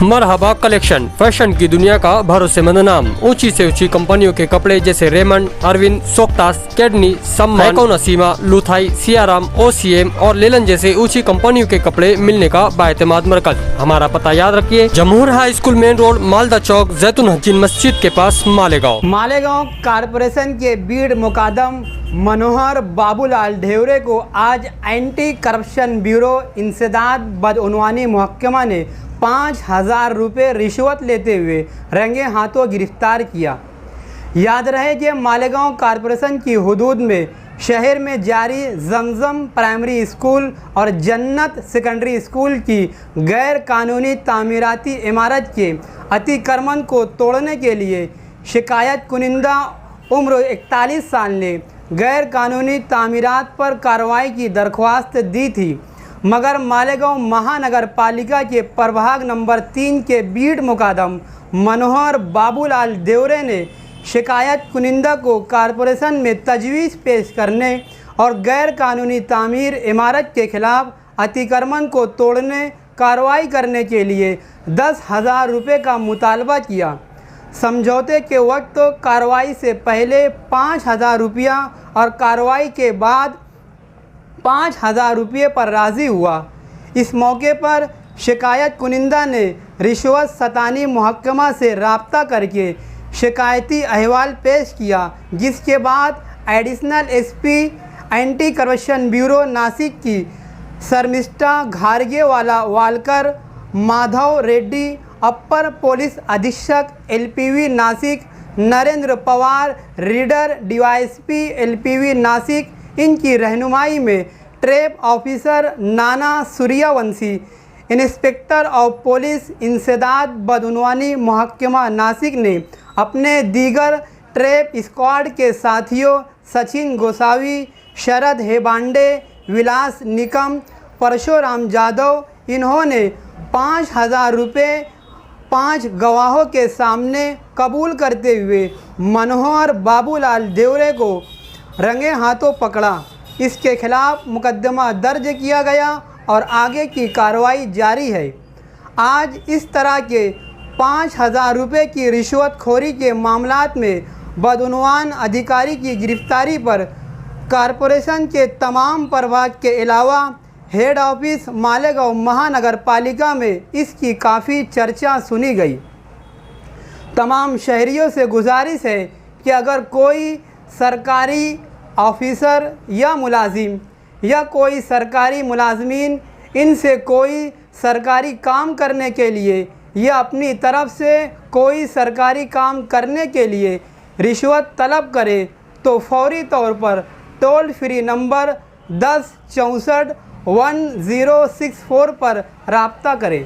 मरहबा collection, fashion की दुनिया का भरोसेमंद नाम। ऊंची से ऊंची कंपनियों के कपड़े जैसे रेमंड, अरविंद, सोक्टास, कैडनी, सम्मान, नसीमा, लुथाई, सियाराम, ओसीएम और लेलन जैसे ऊंची कंपनियों के कपड़े मिलने का बाएतमाद मरकज। हमारा पता याद रखिए, Jamhoor high school main road, Malda chowk, जैतून हजीन मस्जिद के पास, मालेगांव। मालेगांव कारपोरेशन के बीड मुकादम मनोहर बाबूलाल ढेवरे को आज एंटी करप्शन ब्यूरो इंसदाद बदउनवानी महकमा ने 5,000 रुपये रिश्वत लेते हुए रंगे हाथों गिरफ्तार किया। याद रहे कि मालेगांव कारपोरेशन की हुदूद में शहर में जारी जमजम प्राइमरी स्कूल और जन्नत सेकेंडरी स्कूल की गैर कानूनी तामीराती इमारत के अतिक्रमण को तोड़ने के लिए शिकायत कुनिंदा उम्र 41 साल ने गैर कानूनी तामीरात पर कार्रवाई की दरख्वास्त दी थी, मगर मालेगांव महानगर पालिका के प्रभाग नंबर 3 के बीड मुकादम मनोहर बाबूलाल ढेवरे ने शिकायत कुनिंदा को कारपोरेशन में तजवीज़ पेश करने और गैर कानूनी तामीर इमारत के खिलाफ अतिक्रमण को तोड़ने कार्रवाई करने के लिए 10,000 रुपये का मुतालबा किया। समझौते के वक्त कार्रवाई से पहले 5,000 रुपया और कार्रवाई के बाद 5,000 रुपये पर राज़ी हुआ। इस मौके पर शिकायत कुनिंदा ने रिश्वत सतानी महकमा से रब्ता करके शिकायती अहवाल पेश किया, जिसके बाद additional SP anti corruption bureau Nashik की शर्मिष्ठा घारगेवाला वालकर, माधव रेड्डी अपर पुलिस अधीक्षक एलपीवी नासिक, नरेंद्र पवार रीडर डीवाईएसपी एलपीवी नासिक, इनकी रहनुमाई में trap officer Nana Suryavanshi, inspector of police इंसदाद बदउनवानी महकमा नासिक ने अपने दीगर ट्रैप स्क्वाड के साथियों सचिन गोसावी, शरद हेबांडे, विलास निकम, परशुराम जादव, इन्होंने 5,000 रुपये 5 गवाहों के सामने कबूल करते हुए मनोहर बाबूलाल ढेवरे को रंगे हाथों पकड़ा। इसके खिलाफ मुकदमा दर्ज किया गया और आगे की कार्रवाई जारी है। आज इस तरह के 5,000 रुपये की रिश्वतखोरी के मामलात में बदउनवान अधिकारी की गिरफ्तारी पर कारपोरेशन के तमाम प्रभाग के अलावा हेड ऑफिस मालेगांव महानगर पालिका में इसकी काफ़ी चर्चा सुनी गई। तमाम शहरियों से गुजारिश है कि अगर कोई सरकारी ऑफिसर या मुलाजिम या कोई सरकारी मुलाजमीन इनसे कोई सरकारी काम करने के लिए या अपनी तरफ से कोई सरकारी काम करने के लिए रिश्वत तलब करे तो फौरी तौर पर टोल फ्री नंबर 10 64 1064 पर रब्ता करें।